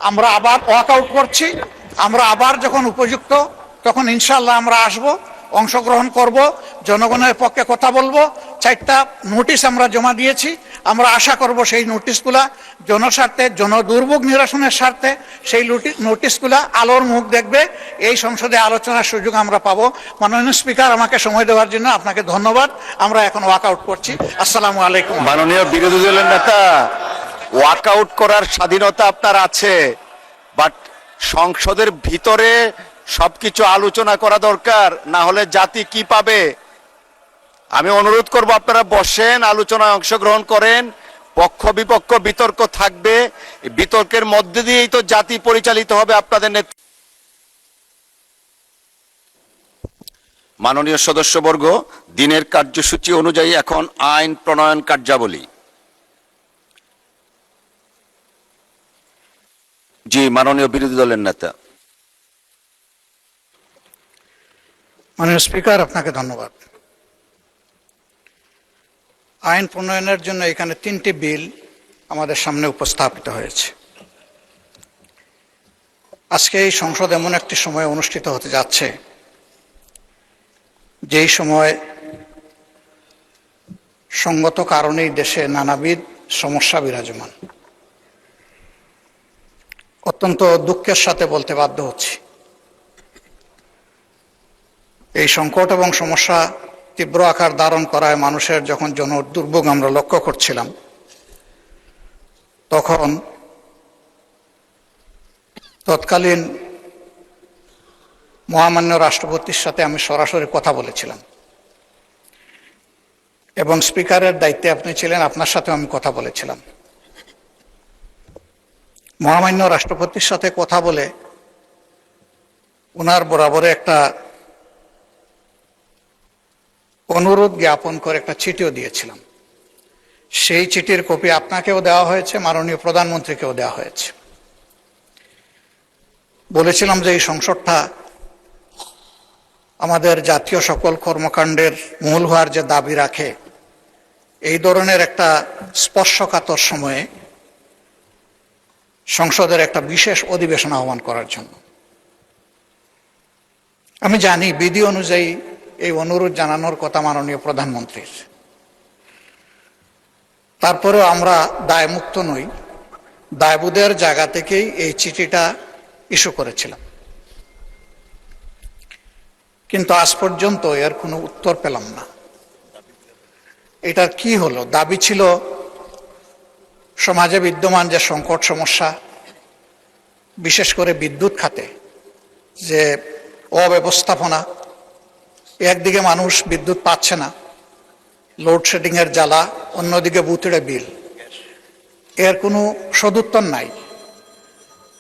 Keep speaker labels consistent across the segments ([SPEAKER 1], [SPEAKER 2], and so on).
[SPEAKER 1] আমরা আবার ওয়াকআউট করছি। আমরা আবার যখন উপযুক্ত তখন ইনশাআল্লাহ আমরা আসব, অংশগ্রহণ করব, জনগণের পক্ষে কথা বলবো। 4টা নোটিশ আমরা জমা দিয়েছি। আমরা আশা করব সেই নোটিশগুলা জনস্বার্থে, জনদুর্ভোগ নিরসনের স্বার্থে সেই নোটিশগুলা আলোর মুখ দেখবে। এই সংসদে আলোচনার সুযোগ আমরা পাবো। মাননীয় স্পিকার, আমাকে সময় দেওয়ার জন্য আপনাকে ধন্যবাদ। আমরা এখন ওয়াকআউট করছি। আসসালামু আলাইকুম।
[SPEAKER 2] মাননীয় বিরোধী দলের নেতা, ওয়াকআউট করার স্বাধীনতা আপনার আছে, বাট সংসদের ভিতরে সবকিছু আলোচনা করা দরকার, না হলে জাতি কি পাবে? আমি অনুরোধ করব আপনারা বসেন, আলোচনায় অংশগ্রহণ করেন। পক্ষ বিপক্ষ বিতর্ক থাকবে, বিতর্কের মধ্যে দিয়েই তো জাতি পরিচালিত হবে আপনাদের নেতৃত্বে। মাননীয় সদস্যবর্গ, দিনের কার্যসূচি অনুযায়ী এখন আইন প্রণয়ন কার্যাবলী। জি, মাননীয় বিরোধী দলের নেতা।
[SPEAKER 1] মাননীয় স্পিকার, আপনাকে ধন্যবাদ। আইন প্রণয়নের জন্য এখানে 3টি বিল আমাদের সামনে উপস্থাপিত হয়েছে। আজকে এই সংসদ এমন একটি সময় অনুষ্ঠিত হতে যাচ্ছে যেই সময় সঙ্গত কারণেই দেশে নানাবিধ সমস্যা বিরাজমান। অত্যন্ত দুঃখের সাথে বলতে বাধ্য হচ্ছি, এই সংকট এবং সমস্যা তীব্র আকার ধারণ করায় মানুষের যখন জনদুর্ভোগ আমরা লক্ষ্য করছিলাম, তখন তৎকালীন মহামান্য রাষ্ট্রপতির সাথে আমি সরাসরি কথা বলেছিলাম এবং স্পিকারের দায়িত্বে আপনি ছিলেন, আপনার সাথে আমি কথা বলেছিলাম। মহামান্য রাষ্ট্রপতির সাথে কথা বলে ওনার বরাবরে একটা অনুরোধ জ্ঞাপন করে একটা চিঠিও দিয়েছিলাম। সেই চিঠির কপি আপনাকেও দেওয়া হয়েছে, মাননীয় প্রধানমন্ত্রীকেও দেওয়া হয়েছে। বলেছিলাম যে এই সংসদটা আমাদের জাতীয় সকল কর্মকাণ্ডের মূল হওয়ার যে দাবি রাখে, এই ধরনের একটা স্পর্শকাতর সময়ে সংসদের একটা বিশেষ অধিবেশন আহ্বান করার জন্য। আমি জানি বিধি অনুযায়ী এই অনুরোধ জানানোর কথা মাননীয় প্রধানমন্ত্রীর, তারপরেও আমরা দায়মুক্ত নই, দায়বোধের জায়গা থেকেই এই চিঠিটা ইস্যু করেছিলাম। কিন্তু আজ পর্যন্ত এর কোনো উত্তর পেলাম না। এটার কি হলো? দাবি ছিল সমাজে বিদ্যমান যে সংকট সমস্যা, বিশেষ করে বিদ্যুৎ খাতে যে অব্যবস্থাপনা, একদিকে মানুষ বিদ্যুৎ পাচ্ছে না, লোডশেডিং এর জ্বালা, অন্যদিকে বুথড়ে বিল, এর কোনো সদুত্তর নাই।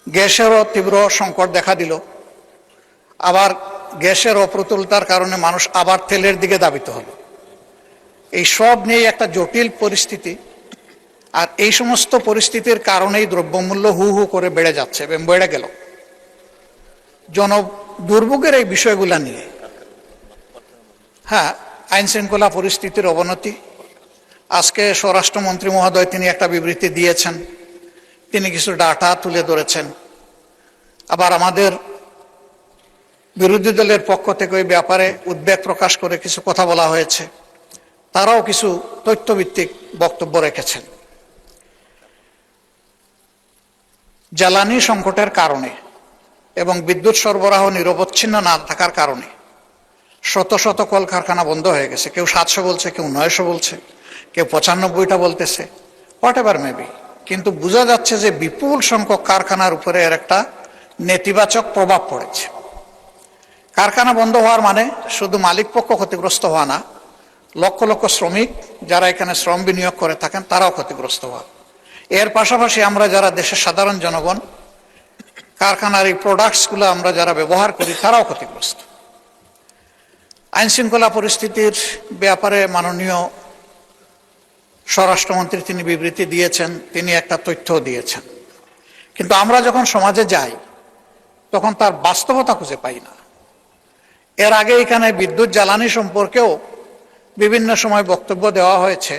[SPEAKER 1] গ্যাসেরও তীব্র সংকট দেখা দিল, আবার গ্যাসের অপ্রতুলতার কারণে মানুষ আবার তেলের দিকে ধাবিত হলো। এই সব নিয়ে একটা জটিল পরিস্থিতি, আর এই সমস্ত পরিস্থিতির কারণেই দ্রব্যমূল্য হু হু করে বেড়ে যাচ্ছে এবং বেড়ে গেল। জন দুর্ভোগের এই বিষয়গুলা নিয়ে, হ্যাঁ, আইন শৃঙ্খলা পরিস্থিতির অবনতি। আজকে স্বরাষ্ট্রমন্ত্রী মহোদয় তিনি একটা বিবৃতি দিয়েছেন, তিনি কিছু ডাটা তুলে ধরেছেন। আবার আমাদের বিরোধী দলের পক্ষ থেকে ওই ব্যাপারে উদ্বেগ প্রকাশ করে কিছু কথা বলা হয়েছে, তারাও কিছু তথ্যভিত্তিক বক্তব্য রেখেছেন। জ্বালানি সংকটের কারণে এবং বিদ্যুৎ সরবরাহ নিরবচ্ছিন্ন না থাকার কারণে শত শত কলকারখানা বন্ধ হয়ে গেছে। কেউ 700 বলছে, কেউ 900 বলছে, কেউ 95টা বলতেছে, হোয়াট এভার মেবি। কিন্তু বোঝা যাচ্ছে যে বিপুল সংখ্যক কারখানার উপরে এর একটা নেতিবাচক প্রভাব পড়েছে। কারখানা বন্ধ হওয়ার মানে শুধু মালিক পক্ষ ক্ষতিগ্রস্ত হওয়া না, লক্ষ লক্ষ শ্রমিক যারা এখানে শ্রম বিনিয়োগ করে থাকেন তারাও ক্ষতিগ্রস্ত হওয়া। এর পাশাপাশি আমরা যারা দেশের সাধারণ জনগণ, কারখানার এই প্রোডাক্টসগুলো আমরা যারা ব্যবহার করি তারাও ক্ষতিগ্রস্ত। আইন শৃঙ্খলা পরিস্থিতির ব্যাপারে মাননীয় স্বরাষ্ট্রমন্ত্রী তিনি বিবৃতি দিয়েছেন, তিনি একটা তথ্য দিয়েছেন, কিন্তু আমরা যখন সমাজে যাই তখন তার বাস্তবতা খুঁজে পাই না। এর আগে এখানে বিদ্যুৎ জ্বালানি সম্পর্কেও বিভিন্ন সময় বক্তব্য দেওয়া হয়েছে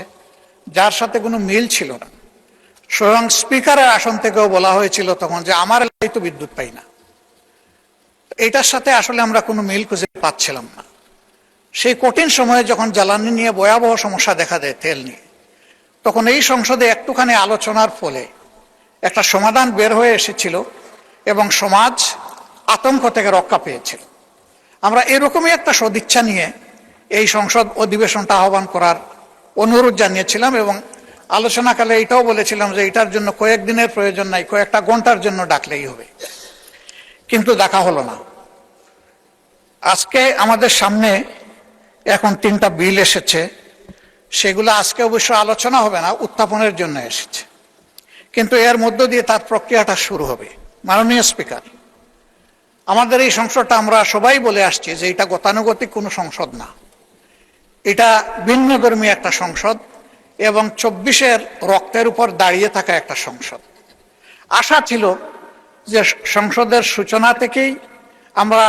[SPEAKER 1] যার সাথে কোনো মিল ছিল না। স্বয়ং স্পিকারের আসন থেকেও বলা হয়েছিল তখন যে আমার এলাকায় তো বিদ্যুৎ পাই না। এটার সাথে আসলে আমরা কোনো মিল খুঁজে পাচ্ছিলাম না। সেই কঠিন সময়ে যখন জ্বালানি নিয়ে ভয়াবহ সমস্যা দেখা দেয় তেল নিয়ে, তখন এই সংসদে একটুখানি আলোচনার ফলে একটা সমাধান বের হয়ে এসেছিল এবং সমাজ আতঙ্ক থেকে রক্ষা পেয়েছিল। আমরা এরকমই একটা সদিচ্ছা নিয়ে এই সংসদ অধিবেশনটা আহ্বান করার অনুরোধ জানিয়েছিলাম এবং আলোচনাকালে এটাও বলেছিলাম যে এটার জন্য কয়েকদিনের প্রয়োজন নাই, কয়েকটা ঘন্টার জন্য ডাকলেই হবে। কিন্তু দেখা হলো না। আজকে আমাদের সামনে এখন 3টা বিল এসেছে, সেগুলো আজকে অবশ্য আলোচনা হবে না, উত্থাপনের জন্য এসেছে, কিন্তু এর মধ্য দিয়ে তার প্রক্রিয়াটা শুরু হবে। মাননীয় স্পিকার, আমাদের এই সংসদটা আমরা সবাই বলে আসছি যে এটা গতানুগতিক কোনো সংসদ না, এটা ভিন্ন ধর্মী একটা সংসদ এবং 24-এর রক্তের উপর দাঁড়িয়ে থাকা একটা সংসদ। আশা ছিল যে সংসদের সূচনা থেকেই আমরা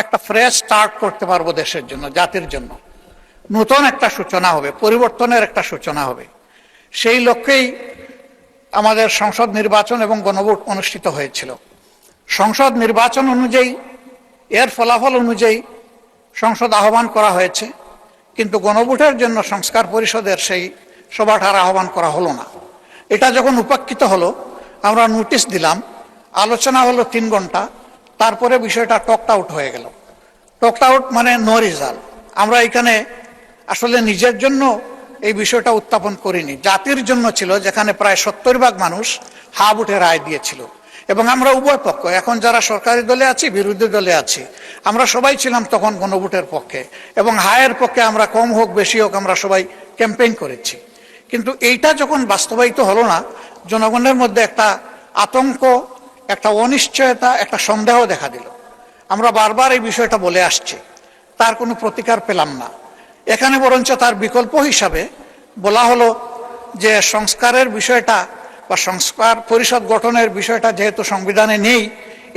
[SPEAKER 1] একটা ফ্রেশ স্টার্ট করতে পারবো দেশের জন্য, জাতির জন্য নতুন একটা সূচনা হবে, পরিবর্তনের একটা সূচনা হবে। সেই লক্ষ্যেই আমাদের সংসদ নির্বাচন এবং গণভোট অনুষ্ঠিত হয়েছিল। সংসদ নির্বাচন অনুযায়ী, এর ফলাফল অনুযায়ী সংসদ আহ্বান করা হয়েছে, কিন্তু গণভোটের জন্য সংস্কার পরিষদের সেই সভাটার আহ্বান করা হলো না। এটা যখন উপেক্ষিত হলো, আমরা নোটিশ দিলাম, আলোচনা হলো 3 ঘন্টা, তারপরে বিষয়টা টকড আউট হয়ে গেল। টকড আউট মানে নো রেজাল্ট। আমরা এখানে আসলে নিজের জন্য এই বিষয়টা উত্থাপন করিনি, জাতির জন্য ছিল, যেখানে প্রায় 70% মানুষ হা ভোটে রায় দিয়েছিল এবং আমরা উভয় পক্ষ, এখন যারা সরকারি দলে আছি, বিরোধী দলে আছি, আমরা সবাই ছিলাম তখন গণভোটের পক্ষে এবং হায়ের পক্ষে। আমরা কম হোক বেশি হোক আমরা সবাই ক্যাম্পেইন করেছি। কিন্তু এইটা যখন বাস্তবায়িত হলো না, জনগণের মধ্যে একটা আতঙ্ক, একটা অনিশ্চয়তা, একটা সন্দেহ দেখা দিল। আমরা বারবার এই বিষয়টা বলে আসছি, তার কোনো প্রতিকার পেলাম না। এখানে বরঞ্চ তার বিকল্প হিসাবে বলা হলো যে সংস্কারের বিষয়টা বা সংস্কার পরিষদ গঠনের বিষয়টা যেহেতু সংবিধানে নেই,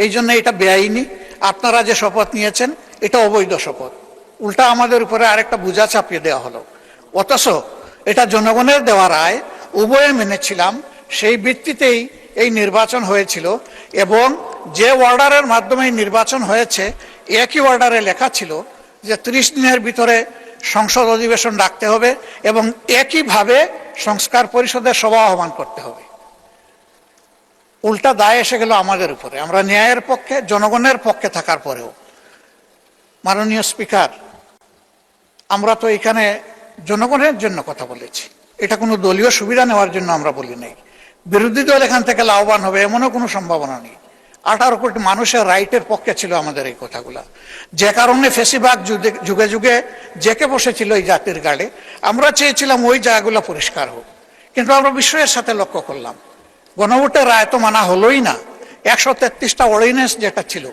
[SPEAKER 1] এই জন্য এটা বেআইনি, আপনারা যে শপথ নিয়েছেন এটা অবৈধ শপথ। উল্টা আমাদের উপরে আরেকটা বোঝা চাপিয়ে দেওয়া হলো। অথচ এটা জনগণের দেওয়া রায়, উভয়ে মেনেছিলাম, সেই ভিত্তিতেই এই নির্বাচন হয়েছিল এবং যে অর্ডারের মাধ্যমে নির্বাচন হয়েছে, একই অর্ডারে লেখা ছিল যে 30 দিনের ভিতরে সংসদ অধিবেশন ডাকতে হবে এবং একইভাবে সংস্কার পরিষদের সভা আহ্বান করতে হবে। উল্টা দায় এসে গেল আমাদের উপরে, আমরা ন্যায়ের পক্ষে, জনগণের পক্ষে থাকার পরেও। মাননীয় স্পিকার, আমরা তো এখানে জনগণের জন্য কথা বলেছি, এটা কোনো দলীয় সুবিধা নেওয়ার জন্য আমরা বলি নাই। বিরোধী দল এখান থেকে লাভবান হবে এমনও কোনো সম্ভাবনা নেই। 18 কোটি মানুষের রাইটের পক্ষে ছিল আমাদের এই কথাগুলা, যে কারণে ফেসিবাদ যুগে যুগে জেকে বসেছিল এই জাতির গাড়ে। আমরা চেয়েছিলাম ওই জায়গাগুলো পরিষ্কার হোক, কিন্তু আমরা বিষয়ের সাথে লক্ষ্য করলাম গণভোটের রায় তো মানা হলোই না। 133টা অর্ডিন্যান্স যেটা ছিল,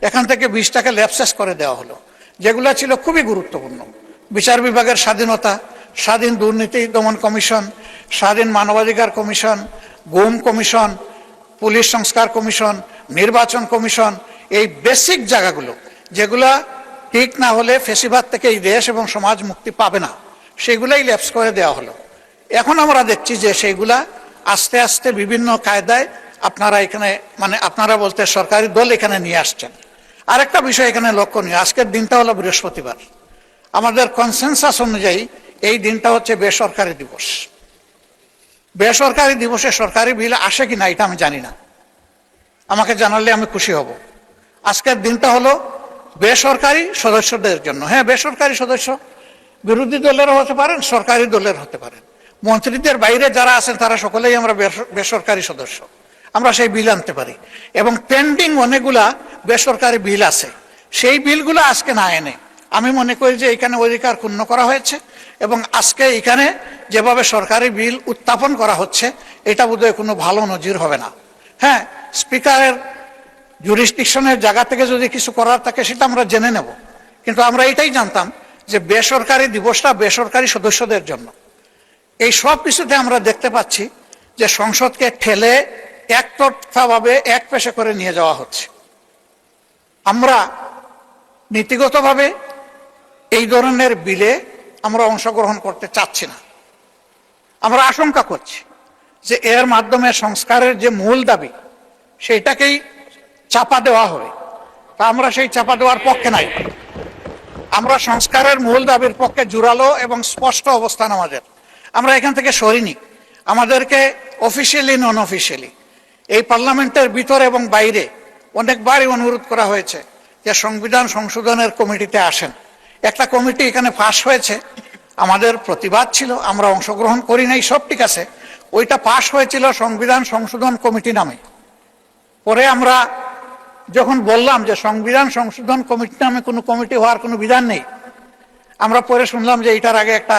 [SPEAKER 1] এখান থেকে 20টাকে ল্যাপসেস করে দেওয়া হলো, যেগুলো ছিল খুবই গুরুত্বপূর্ণ। বিচার বিভাগের স্বাধীনতা, স্বাধীন দুর্নীতি দমন কমিশন, স্বাধীন মানবাধিকার কমিশন, গুম কমিশন, পুলিশ সংস্কার কমিশন, নির্বাচন কমিশন, এই বেসিক জায়গাগুলো যেগুলা ঠিক না হলে ফেসিবাদ থেকে এই দেশ এবং সমাজ মুক্তি পাবে না, সেগুলাই ল্যাপস করে দেওয়া হলো। এখন আমরা দেখছি যে সেইগুলা আস্তে আস্তে বিভিন্ন কায়দায় আপনারা এখানে, মানে আপনারা বলতে সরকারি দল এখানে নিয়ে আসছেন। আরেকটা বিষয় এখানে লক্ষণীয়, আজকের দিনটা হলো বৃহস্পতিবার। আমাদের কনসেনসাস অনুযায়ী এই দিনটা হচ্ছে বেসরকারি দিবস। বেসরকারি দিবসে সরকারি বিল আসে কিনা এটা আমি জানি না, আমাকে জানালে আমি খুশি হব। আজকের দিনটা হলো বেসরকারি সদস্যদের জন্য। হ্যাঁ, বেসরকারি সদস্য বিরোধী দলেরও হতে পারেন, সরকারি দলের হতে পারেন, মন্ত্রীদের বাইরে যারা আছেন তারা সকলেই আমরা বেসরকারি সদস্য। আমরা সেই বিল আনতে পারি এবং পেন্ডিং অনেকগুলা বেসরকারি বিল আছে, সেই বিলগুলো আজকে না এনে আমি মনে করি যে এখানে অধিকার ক্ষুণ্ণ করা হয়েছে এবং আজকে এখানে যেভাবে সরকারি বিল উত্থাপন করা হচ্ছে এটা বোধহয় কোনো ভালো নজির হবে না। হ্যাঁ, স্পিকারের জুরিসডিকশনের জায়গা থেকে যদি কিছু করার থাকে সেটা আমরা জেনে নেব, কিন্তু আমরা এটাই জানতাম যে বেসরকারি দিবসটা বেসরকারি সদস্যদের জন্য। এই সব কিছুতে আমরা দেখতে পাচ্ছি যে সংসদকে ঠেলে একতরফাভাবে এক পেশে করে নিয়ে যাওয়া হচ্ছে। আমরা নীতিগতভাবে এই ধরনের বিলে আমরা অংশগ্রহণ করতে চাচ্ছি না। আমরা আশঙ্কা করছি যে এর মাধ্যমে সংস্কারের যে মূল দাবি সেইটাকেই চাপা দেওয়া হবে, তা আমরা সেই চাপা দেওয়ার পক্ষে নাই। আমরা সংস্কারের মূল দাবির পক্ষে জোরালো এবং স্পষ্ট অবস্থান আমাদের। আমরা এখান থেকে সরিনি। আমাদেরকে অফিসিয়ালি নন অফিসিয়ালি এই পার্লামেন্টের ভিতরে এবং বাইরে অনেকবারই অনুরোধ করা হয়েছে যে সংবিধান সংশোধনের কমিটিতে আসেন। একটা কমিটি এখানে পাশ হয়েছে, আমাদের প্রতিবাদ ছিল, আমরা অংশগ্রহণ করি নাই, সব ঠিক আছে। ওইটা পাশ হয়েছিল সংবিধান সংশোধন কমিটি নামে। পরে আমরা যখন বললাম যে সংবিধান সংশোধন কমিটি নামে কোনো কমিটি হওয়ার কোনো বিধান নেই, আমরা পরে শুনলাম যে এটার আগে একটা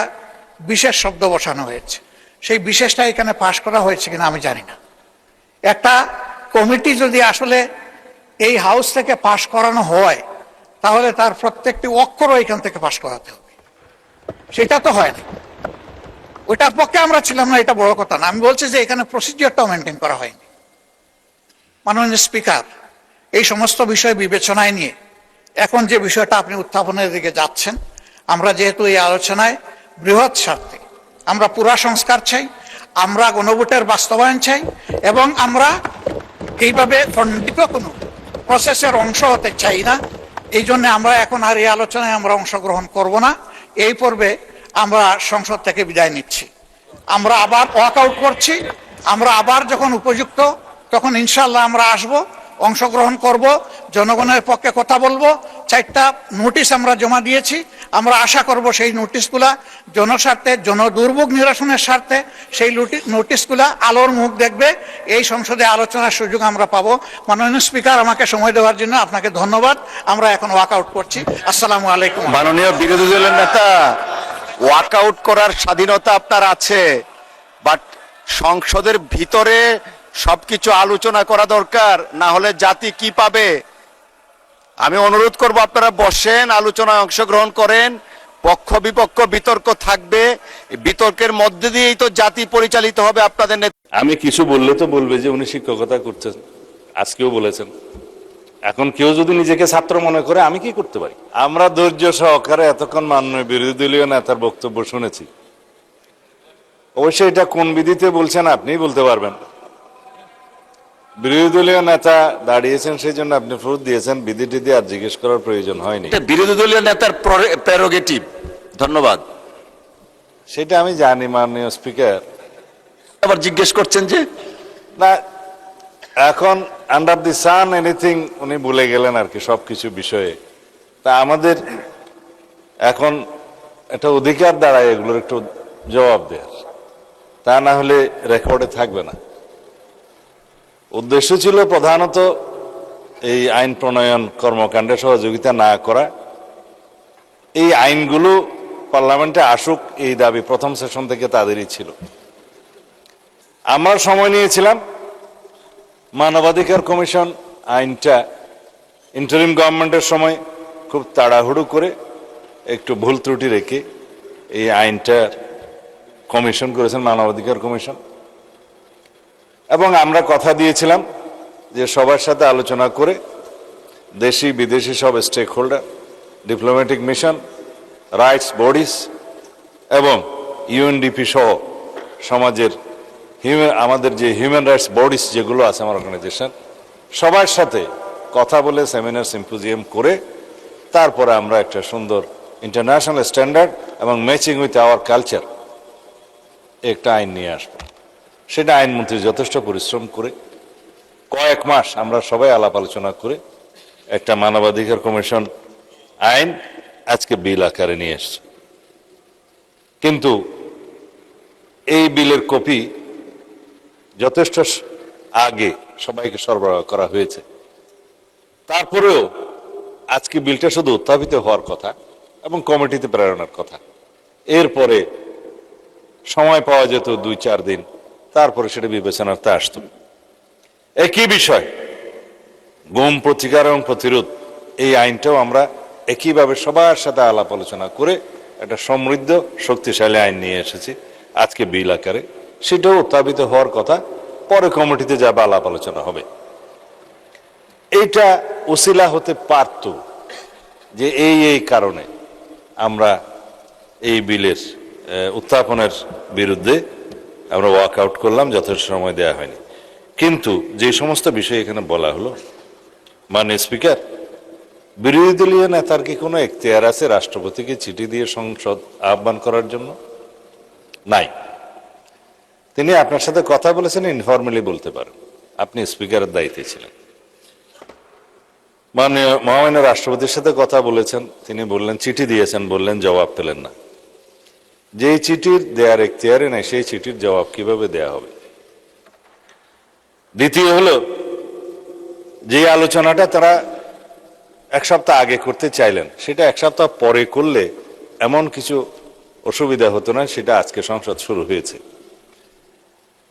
[SPEAKER 1] বিশেষ শব্দ বসানো হয়েছে। সেই বিশেষটা এখানে পাশ করা হয়েছে কিনা আমি জানি না। একটা কমিটি যদি আসলে এই হাউস থেকে পাশ করানো হয় তাহলে তার প্রত্যেকটি অক্ষরও এখান থেকে পাশ করাতে হবে, সেটা তো হয় না। ওইটার পক্ষে আমরা ছিলাম না, এটা বড় কথা না। আমি বলছি যে এখানে প্রসিডিওরটাও মেনটেন করা হয়নি। মাননীয় স্পিকার, এই সমস্ত বিষয় বিবেচনায় নিয়ে এখন যে বিষয়টা আপনি উত্থাপনের দিকে যাচ্ছেন, আমরা যেহেতু এই আলোচনায় বৃহৎ স্বার্থে আমরা পুরা সংস্কার চাই, আমরা গণভোটের বাস্তবায়ন চাই, এবং আমরা এইভাবে খণ্ডিত কোনো প্রসেসের অংশ হতে চাই না। এই জন্য আমরা এখন আর এই আলোচনায় আমরা অংশগ্রহণ করব না। এই পর্বে আমরা সংসদ থেকে বিদায় নিচ্ছি। আমরা আবার ওয়াক আউট করছি। আমরা আবার যখন উপযুক্ত তখন ইনশাল্লাহ আমরা আসব, অংশগ্রহণ করব, জনগণের পক্ষে কথা বলবো। 4টা নোটিশ আমরা জমা দিয়েছি। আমরা আশা করব সেই নোটিশগুলা জনস্বার্থে, জনদুর্ভোগ নিরসনের স্বার্থে সেই নোটিশগুলা আলোর মুখ দেখবে। এই সংসদে আলোচনার সুযোগ আমরা পাবো। মাননীয় স্পিকার, আমাকে সময় দেওয়ার জন্য আপনাকে ধন্যবাদ। আমরা এখন ওয়াক আউট করছি। আসসালামু আলাইকুম।
[SPEAKER 2] মাননীয় বিরোধী দলের নেতা, ওয়াক আউট করার স্বাধীনতা আপনার আছে, বাট সংসদের ভিতরে সবকিছু আলোচনা করা দরকার, না হলে জাতি কি পাবে? আমি অনুরোধ করব আপনারা বসেন, আলোচনায় অংশগ্রহণ করেন। পক্ষ বিপক্ষ বিতর্ক থাকবে, বিতর্কের মধ্যে দিয়েই তো জাতি পরিচালিত হবে আপনাদের নেতৃত্বে।
[SPEAKER 3] আমি কিছু বললে তো বলবে যে উনি শিক্ষকতা করছেন, আজকেও বলেছেন। এখন কেউ যদি নিজেকে ছাত্র মনে করে, আমি কি করতে পারি? আমরা ধৈর্য সহকারে এতক্ষণ মাননীয় বিরোধী দলীয় নেতার বক্তব্য শুনেছি। অবশ্যই এটা কোন বিধিতে বলছেন আপনিই বলতে পারবেন। বিরোধী দলীয় নেতা দাঁড়িয়েছেন, সেই জন্য আপনি ফোর্স দিয়েছেন, বিধি টিধি আর জিজ্ঞেস করার প্রয়োজন হয়নি।
[SPEAKER 2] এটা বিরোধী দলীয় নেতার প্রেরোগেটিভ। ধন্যবাদ।
[SPEAKER 3] সেটা আমি জানি মাননীয় স্পিকার।
[SPEAKER 2] আবার জিজ্ঞেস করছেন যে
[SPEAKER 3] না, এখন আন্ডার দি সান এনিথিং উনি ভুলে গেলেন আর কি, সবকিছু বিষয়ে। তা আমাদের এখন একটা অধিকার দাঁড়ায় এগুলোর একটু জবাব দেওয়ার, তা না হলে রেকর্ডে থাকবে না। উদ্দেশ্য ছিল প্রধানত এই আইন প্রণয়ন কর্মকাণ্ডে সহযোগিতা না করা। এই আইনগুলো পার্লামেন্টে আসুক, এই দাবি প্রথম সেশন থেকে তাদেরই ছিল। আমরা সময় নিয়েছিলাম। মানবাধিকার কমিশন আইনটা ইন্টারিম গভর্নমেন্টের সময় খুব তাড়াহুড়ো করে একটু ভুল ত্রুটি রেখে এই আইনটা কমিশন করেছেন মানবাধিকার কমিশন। এবং আমরা কথা দিয়েছিলাম যে সবার সাথে আলোচনা করে দেশি বিদেশি সব stakeholder, diplomatic mission, rights bodies এবং ইউএনডিপি সহ সমাজের আমাদের যে হিউম্যান রাইটস বডিজ যেগুলো আছে আমার অর্গানাইজেশন, সবার সাথে কথা বলে সেমিনার সিম্পোজিয়াম করে তারপরে আমরা একটা সুন্দর ইন্টারন্যাশনাল স্ট্যান্ডার্ড এবং ম্যাচিং উইথ আওয়ার কালচার একটা আইন নিয়ে আসবো। সেটা আইনমন্ত্রী যথেষ্ট পরিশ্রম করে কয়েক মাস আমরা সবাই আলাপ আলোচনা করে একটা মানবাধিকার কমিশন আইন আজকে বিল আকারে নিয়ে এসছে। কিন্তু এই বিলের কপি যথেষ্ট আগে সবাইকে সরবরাহ করা হয়েছে। তারপরেও আজকে বিলটা শুধু উত্থাপিত হওয়ার কথা এবং কমিটিতে প্রেরণের কথা। এরপরে সময় পাওয়া যেত 2-4 দিন, তারপরে সেটা বিবেচনাতে আসত। একই বিষয় গুম প্রতিকার এবং প্রতিরোধ, এই আইনটাও আমরা একইভাবে সবার সাথে আলাপ আলোচনা করে একটা সমৃদ্ধ শক্তিশালী আইন নিয়ে এসেছি আজকে বিল আকারে। সেটাও উত্থাপিত হওয়ার কথা, পরে কমিটিতে যাবে, আলাপ আলোচনা হবে। এইটা উসিলা হতে পারত যে এই কারণে আমরা এই বিলের উত্থাপনের বিরুদ্ধে আমরা ওয়াক আউট করলাম, যথেষ্ট সময় দেওয়া হয়নি। কিন্তু যে সমস্ত বিষয় এখানে বলা হলো, মাননীয় স্পিকার, বিরোধী দলীয় নেতার কি কোনো এখতিয়ার আছে রাষ্ট্রপতিকে চিঠি দিয়ে সংসদ আহ্বান করার জন্য? নাই। তিনি আপনার সাথে কথা বলেছেন, ইনফরমালি বলতে পারেন, আপনি স্পিকারের দায়িত্বে ছিলেন। মাননীয় মহামান্য রাষ্ট্রপতির সাথে কথা বলেছেন, তিনি বললেন চিঠি দিয়েছেন, বললেন জবাব পেলেন না। যেই চিঠির দেয়ার এখতিয়ারে নাই সেই চিঠির জবাব কিভাবে দেয়া হবে? দ্বিতীয় হলো, যে আলোচনাটা তারা এক সপ্তাহ আগে করতে চাইলেন, সেটা এক সপ্তাহ পরে করলে এমন কিছু অসুবিধা হতো না, সেটা আজকে সংসদ শুরু হয়েছে।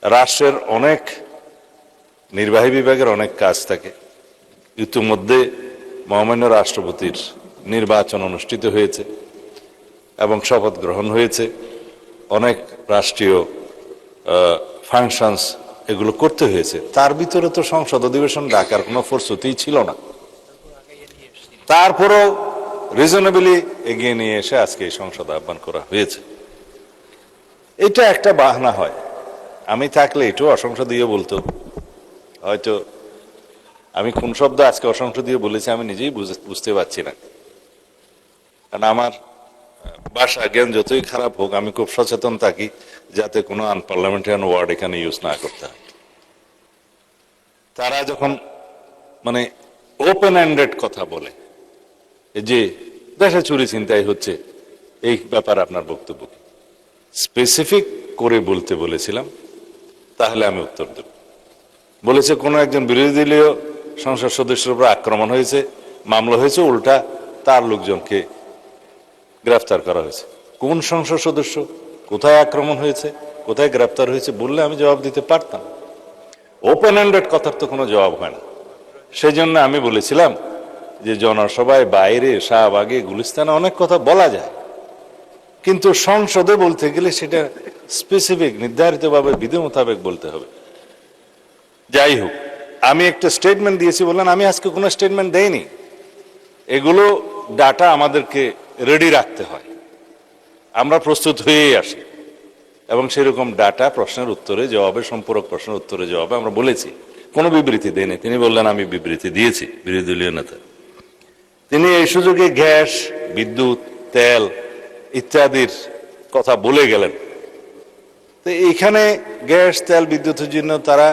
[SPEAKER 3] রাষ্ট্রের অনেক নির্বাহী বিভাগের অনেক কাজ থাকে। ইতিমধ্যে মহামান্য রাষ্ট্রপতির নির্বাচন অনুষ্ঠিত হয়েছে এবং শপথ গ্রহণ হয়েছে। অনেক রাষ্ট্রীয় ফাংশনস এগুলো করতে হয়েছে। তার ভিতরে তো সংসদ অধিবেশন ডাকার কোনো প্রস্তুতিই ছিল না। তারপরও রিজনেবলি এগিয়ে নিয়ে এসে আজকে এই সংসদ আহ্বান করা হয়েছে। এটা একটা বাহানা হয়। আমি থাকলে একটু অসংসদীয় বলতো, হয়তো আমি কোন শব্দ আজকে অসংসদীয় বলেছি আমি নিজেই বুঝতে পারছি না। কারণ আমার ভাষা জ্ঞান যতই খারাপ হোক, আমি খুব সচেতন থাকি যাতে কোনো আনপার্লামেন্টারিয়ান ওয়ার্ড এখানে ইউজ না করতে হয়। তারা যখন মানে ওপেন হ্যান্ডেড কথা বলে যে দেশে চুরি ছিনতাই হচ্ছে, এই ব্যাপারে আপনার বক্তব্য কি? স্পেসিফিক করে বলতে বলেছিলাম, তাহলে আমি উত্তর দেব। বলেছে কোনো একজন বিরোধী দলীয় সংসদ সদস্যের উপর আক্রমণ হয়েছে, মামলা হয়েছে, উল্টা তার লোকজনকে গ্রেফতার করা হয়েছে। কোন সংসদ সদস্য, কোথায় আক্রমণ হয়েছে, কোথায় গ্রেফতার হয়েছে বললে আমি জবাব দিতে পারতাম। ওপেন হ্যান্ডেড কথার তো কোনো জবাব হয় না। সেই জন্য আমি বলেছিলাম যে জনসভায়, বাইরে, শাহবাগে, গুলিস্তানে অনেক কথা বলা যায়, কিন্তু সংসদে বলতে গেলে সেটা স্পেসিফিক নির্ধারিতভাবে বিধি মোতাবেক বলতে হবে। যাই হোক, আমি একটা স্টেটমেন্ট দিয়েছি বললেন, আমি আজকে কোনো স্টেটমেন্ট দেইনি। এগুলো ডাটা আমাদেরকে রেডি রাখতে হয়, আমরা প্রস্তুত হয়েই আসি এবং সেরকম ডাটা প্রশ্নের উত্তরে জবাবে, সম্পূরক প্রশ্নের উত্তরে জবাবে আমরা বলেছি, কোনো বিবৃতি দেয়নি। তিনি বললেন আমি বিবৃতি দিয়েছি, বিরোধী দলীয় নেতা। তিনি এই সুযোগে গ্যাস, বিদ্যুৎ, তেল ইত্যাদির কথা বলে গেলেন। তো এইখানে গ্যাস, তেল, বিদ্যুতের জন্য তারা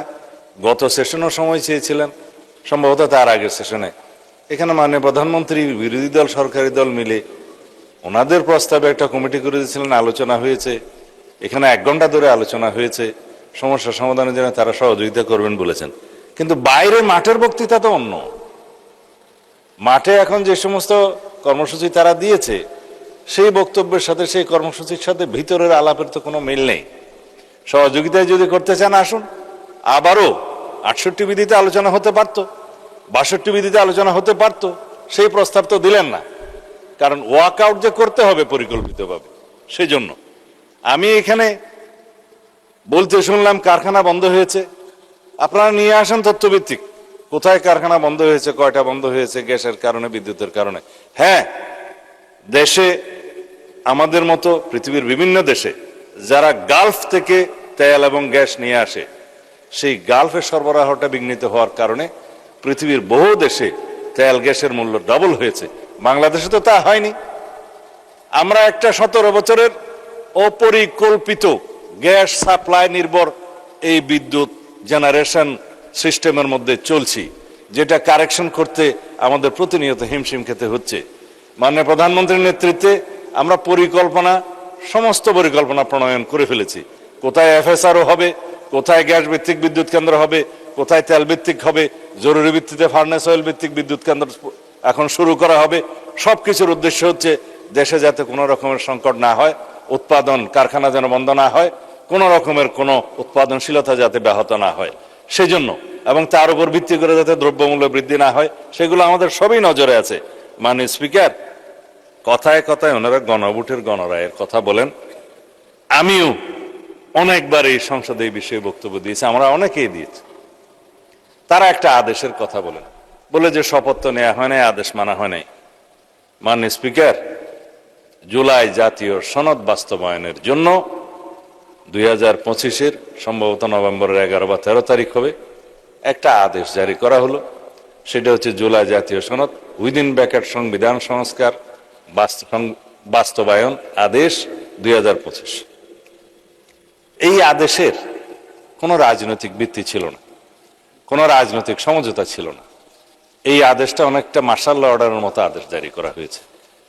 [SPEAKER 3] গত সেশনও সময় চেয়েছিলেন, সম্ভবত তার আগের সেশনে। এখানে মাননীয় প্রধানমন্ত্রী, বিরোধী দল, সরকারি দল মিলে ওনাদের প্রস্তাবে একটা কমিটি করে দিয়েছিলেন, আলোচনা হয়েছে। এখানে 1 ঘন্টা ধরে আলোচনা হয়েছে, সমস্যা সমাধানের জন্য তারা সহযোগিতা করবেন বলেছেন। কিন্তু বাইরে মাঠের বক্তৃতা তো অন্য। মাঠে এখন যে সমস্ত কর্মসূচি তারা দিয়েছে, সেই বক্তব্যের সাথে, সেই কর্মসূচির সাথে ভিতরের আলাপের তো কোনো মিল নেই। সহযোগিতায় যদি করতে চান আসুন, আবারও 68 বিধিতে আলোচনা হতে পারত, 62 বিধিতে আলোচনা হতে পারত, সেই প্রস্তাব তো দিলেন না। কারণ ওয়াক আউট যে করতে হবে পরিকল্পিতভাবে, সেই জন্য আমি এখানে বলতে শুনলাম কারখানা বন্ধ হয়েছে। আপনারা নিয়ে আসেন তথ্যভিত্তিক, কোথায় কারখানা বন্ধ হয়েছে, কয়টা বন্ধ হয়েছে, গ্যাসের কারণে, বিদ্যুতের কারণে। হ্যাঁ, দেশে আমাদের মতো পৃথিবীর বিভিন্ন দেশে যারা গালফ থেকে তেল এবং গ্যাস নিয়ে আসে, সেই গালফের সরবরাহটা বিঘ্নিত হওয়ার কারণে পৃথিবীর বহু দেশে তেল গ্যাসের মূল্য ডবল হয়েছে। বাংলাদেশে তো তা হয়নি। আমরা একটা 17 বছরের অপরিকল্পিত গ্যাস সাপ্লাই নির্ভর এই বিদ্যুৎ জেনারেশন সিস্টেমের মধ্যে চলছি, যেটা কারেকশন করতে আমাদের প্রতিনিয়ত হিমশিম খেতে হচ্ছে। মাননীয় প্রধানমন্ত্রীর নেতৃত্বে আমরা সমস্ত পরিকল্পনা প্রণয়ন করে ফেলেছি। কোথায় এফএসআরও হবে, কোথায় গ্যাস ভিত্তিক বিদ্যুৎ কেন্দ্র হবে, কোথায় তেল ভিত্তিক হবে, জরুরি ভিত্তিতে ফার্নেস অয়েল ভিত্তিক বিদ্যুৎ কেন্দ্র এখন শুরু করা হবে। সবকিছুর উদ্দেশ্য হচ্ছে দেশে যাতে কোনো রকমের সংকট না হয়, উৎপাদন কারখানা যেন বন্ধ না হয়, কোনো রকমের কোনো উৎপাদনশীলতা যাতে ব্যাহত না হয় সেজন্য, এবং তার উপর ভিত্তি করে যাতে দ্রব্যমূল্য বৃদ্ধি না হয়, সেগুলো আমাদের সবই নজরে আছে। মাননীয় স্পিকার, কথায় কথায় ওনারা গণভোটের, গণরায়ের কথা বলেন। আমিও অনেকবার এই সংসদে এই বিষয়ে বক্তব্য দিয়েছি, আমরা অনেকেই দিয়েছি। তারা একটা আদেশের কথা বলে যে শপথ তো নেওয়া হয় নাই, আদেশ মানা হয় নাই। মাননীয় স্পিকার, জুলাই জাতীয় সনদ বাস্তবায়নের জন্য 2025-এর সম্ভবত নভেম্বরের 11 বা 13 তারিখ হবে, একটা আদেশ জারি করা হলো। সেটা হচ্ছে জুলাই জাতীয় সনদ উইদিন ব্র্যাকেট সংবিধান সংস্কার বাস্তবায়ন আদেশ 2025। এই আদেশের কোনো রাজনৈতিক ভিত্তি ছিল না, কোনো রাজনৈতিক সমঝোতা ছিল না। এই আদেশটা অনেকটা মার্শাল ল অর্ডারের মতো আদেশ জারি করা হয়েছে,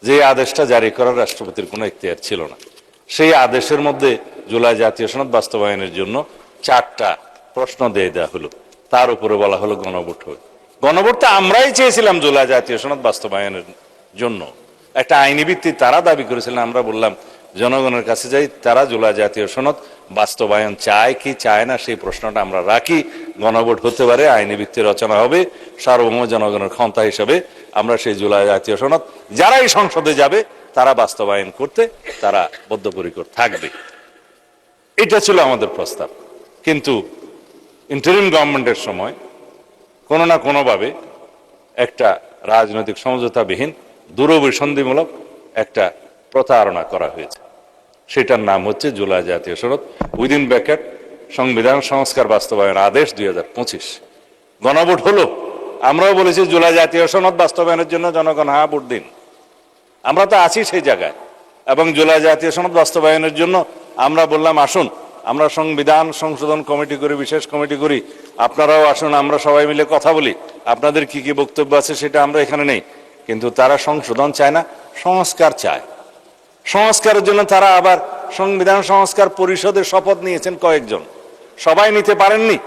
[SPEAKER 3] যে আদেশটা জারি করার রাষ্ট্রপতির কোনো এখতিয়ার ছিল না। সেই আদেশের মধ্যে জুলাই জাতীয় সনদ বাস্তবায়নের জন্য 4টা প্রশ্ন দিয়ে দেওয়া হলো, তার উপরে বলা হলো গণভোট হবে। গণভোটটা আমরাই চেয়েছিলাম জুলাই জাতীয় সনদ বাস্তবায়নের জন্য, একটা আইনি ভিত্তি তারা দাবি করেছিলেন। আমরা বললাম জনগণের কাছে যাই, তারা জুলাই জাতীয় সনদ বাস্তবায়ন চায় কি চায় না সেই প্রশ্নটা আমরা রাখি। গণভোট হতে পারে, আইনি ভিত্তি রচনা হবে, সার্বভৌম জনগণের ক্ষমতা হিসাবে আমরা সেই জুলাই জাতীয় সনদ যারাই সংসদে যাবে তারা বাস্তবায়ন করতে তারা বদ্ধপরিকর থাকবে। এটা ছিল আমাদের প্রস্তাব। কিন্তু ইন্টারিম গভর্নমেন্টের সময় কোনো না কোনোভাবে একটা রাজনৈতিক সমঝোতাবিহীন দূরভিসন্ধিমূলক একটা প্রতারণা করা হয়েছে। সেটার নাম হচ্ছে জুলাই জাতীয় সনদ উইদিন ব্র্যাকেট সংবিধান সংস্কার বাস্তবায়ন আদেশ 2025। গণভোট হলো, আমরাও বলেছি জুলাই জাতীয় সনদ বাস্তবায়নের জন্য জনগণ হ্যাঁ ভোট দিন। আমরা তো আছি সেই জায়গায়, এবং জুলাই জাতীয় সনদ বাস্তবায়নের জন্য আমরা বললাম আসুন আমরা সংবিধান সংশোধন কমিটি করি, বিশেষ কমিটি করি, আপনারাও আসুন, আমরা সবাই মিলে কথা বলি, আপনাদের কি কি বক্তব্য আছে সেটা আমরা এখানে নেই। কিন্তু তারা সংশোধন চায় না, সংস্কার চায়। সংস্কারের জন্য তারা আবার সংবিধান সংস্কার পরিষদের শপথ নিয়েছেন কয়েকজন, সবাই নিতে পারেননি।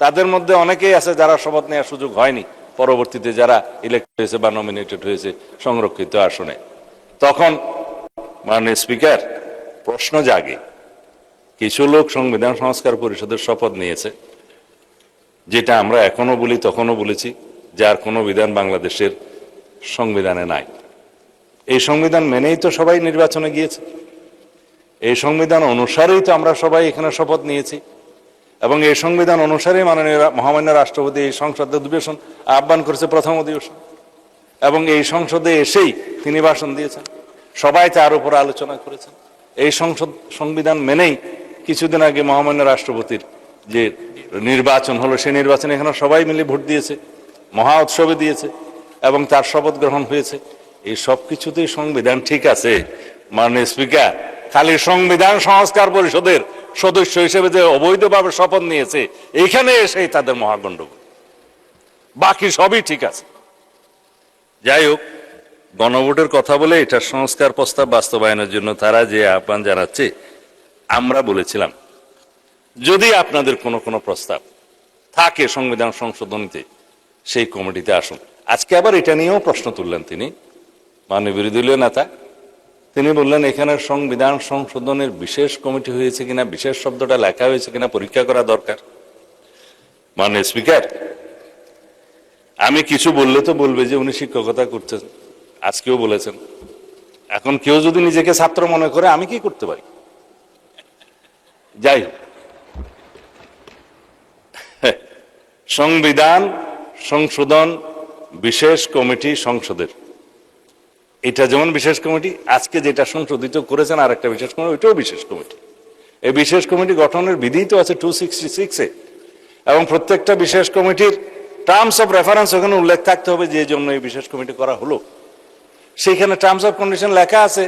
[SPEAKER 3] তাদের মধ্যে অনেকেই আছে যারা শপথ নেওয়ার সুযোগ হয়নি, পরবর্তীতে যারা ইলেক্ট হয়েছে বা নমিনেটেড হয়েছে সংরক্ষিত আসনে। তখন মাননীয় স্পিকার প্রশ্ন জাগে, কিছু লোক সংবিধান সংস্কার পরিষদের শপথ নিয়েছে, যেটা আমরা এখনো বলি তখনও বলেছি, যার কোনো বিধান বাংলাদেশের সংবিধানে নাই। এই সংবিধান মেনেই তো সবাই নির্বাচনে গিয়েছে, এই সংবিধান অনুসারেই তো আমরা সবাই এখানে শপথ নিয়েছি, এবং এই সংবিধান অনুসারে মাননীয় মহামান্য রাষ্ট্রপতি এই সংসদ অধিবেশন আহ্বান করেছে, প্রথম অধিবেশন, এবং এই সংসদে এসেই তিনি ভাষণ দিয়েছেন, সবাই তার উপর আলোচনা করেছেন। এই সংবিধান মেনেই কিছুদিন আগে মহামান্য রাষ্ট্রপতির যে নির্বাচন হলো, সেই নির্বাচনে এখানে সবাই মিলে ভোট দিয়েছে, মহা উৎসবে দিয়েছে, এবং তার শপথ গ্রহণ হয়েছে। এই সব কিছুতেই সংবিধান ঠিক আছে। মাননীয় স্পিকার, খালি সংবিধান সংস্কার পরিষদের সদস্য হিসেবে যে অবৈধভাবে শপথ নিয়েছে, এইখানে এসেই তাদের মহাগণ্ডগোল, বাকি সবই ঠিক আছে। যাই হোক, গণভোটের কথা বলে এটার সংস্কার প্রস্তাব বাস্তবায়নের জন্য তারা যে আহ্বান জানাচ্ছে, আমরা বলেছিলাম যদি আপনাদের কোনো প্রস্তাব থাকে সংবিধান সংশোধনীতে, সেই কমিটিতে আসুন। আজকে আবার এটা নিয়েও প্রশ্ন তুললেন তিনি, মাননীয় বিরোধী দলীয় নেতা। তিনি বললেন এখানে সংবিধান সংশোধনের বিশেষ কমিটি হয়েছে কিনা, বিশেষ শব্দটা লেখা হয়েছে কিনা পরীক্ষা করা দরকার। মাননীয় স্পিকার, আমি কিছু বললে তো বলবে যে উনি শিক্ষকতা করছেন, আজকেও বলেছেন। এখন কেউ যদি নিজেকে ছাত্র মনে করে, আমি কি করতে পারি? যাই হোক, সংবিধান সংশোধন বিশেষ কমিটি সংসদের, এটা যেমন বিশেষ কমিটি, আজকে যেটা সংশোধিত করেছেন আর একটা বিশেষ কমিটি, ওইটাও বিশেষ কমিটি। এই বিশেষ কমিটি গঠনের বিধি তো আছে 266-এ, এবং প্রত্যেকটা বিশেষ কমিটির টার্মস অফ রেফারেন্স ওখানে উল্লেখ থাকতে হবে যে জন্য এই বিশেষ কমিটি করা হলো। সেইখানে টার্মস অফ কন্ডিশন লেখা আছে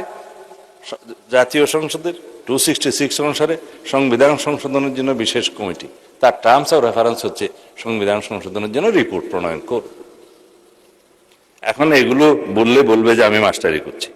[SPEAKER 3] জাতীয় সংসদের 266 অনুসারে সংবিধান সংশোধনের জন্য বিশেষ কমিটি, তার টার্মস অফ রেফারেন্স হচ্ছে সংবিধান সংশোধনের জন্য রিপোর্ট প্রণয়ন করুন। এখন এগুলো বললে বলবে যে আমি মাস্টারি করছি।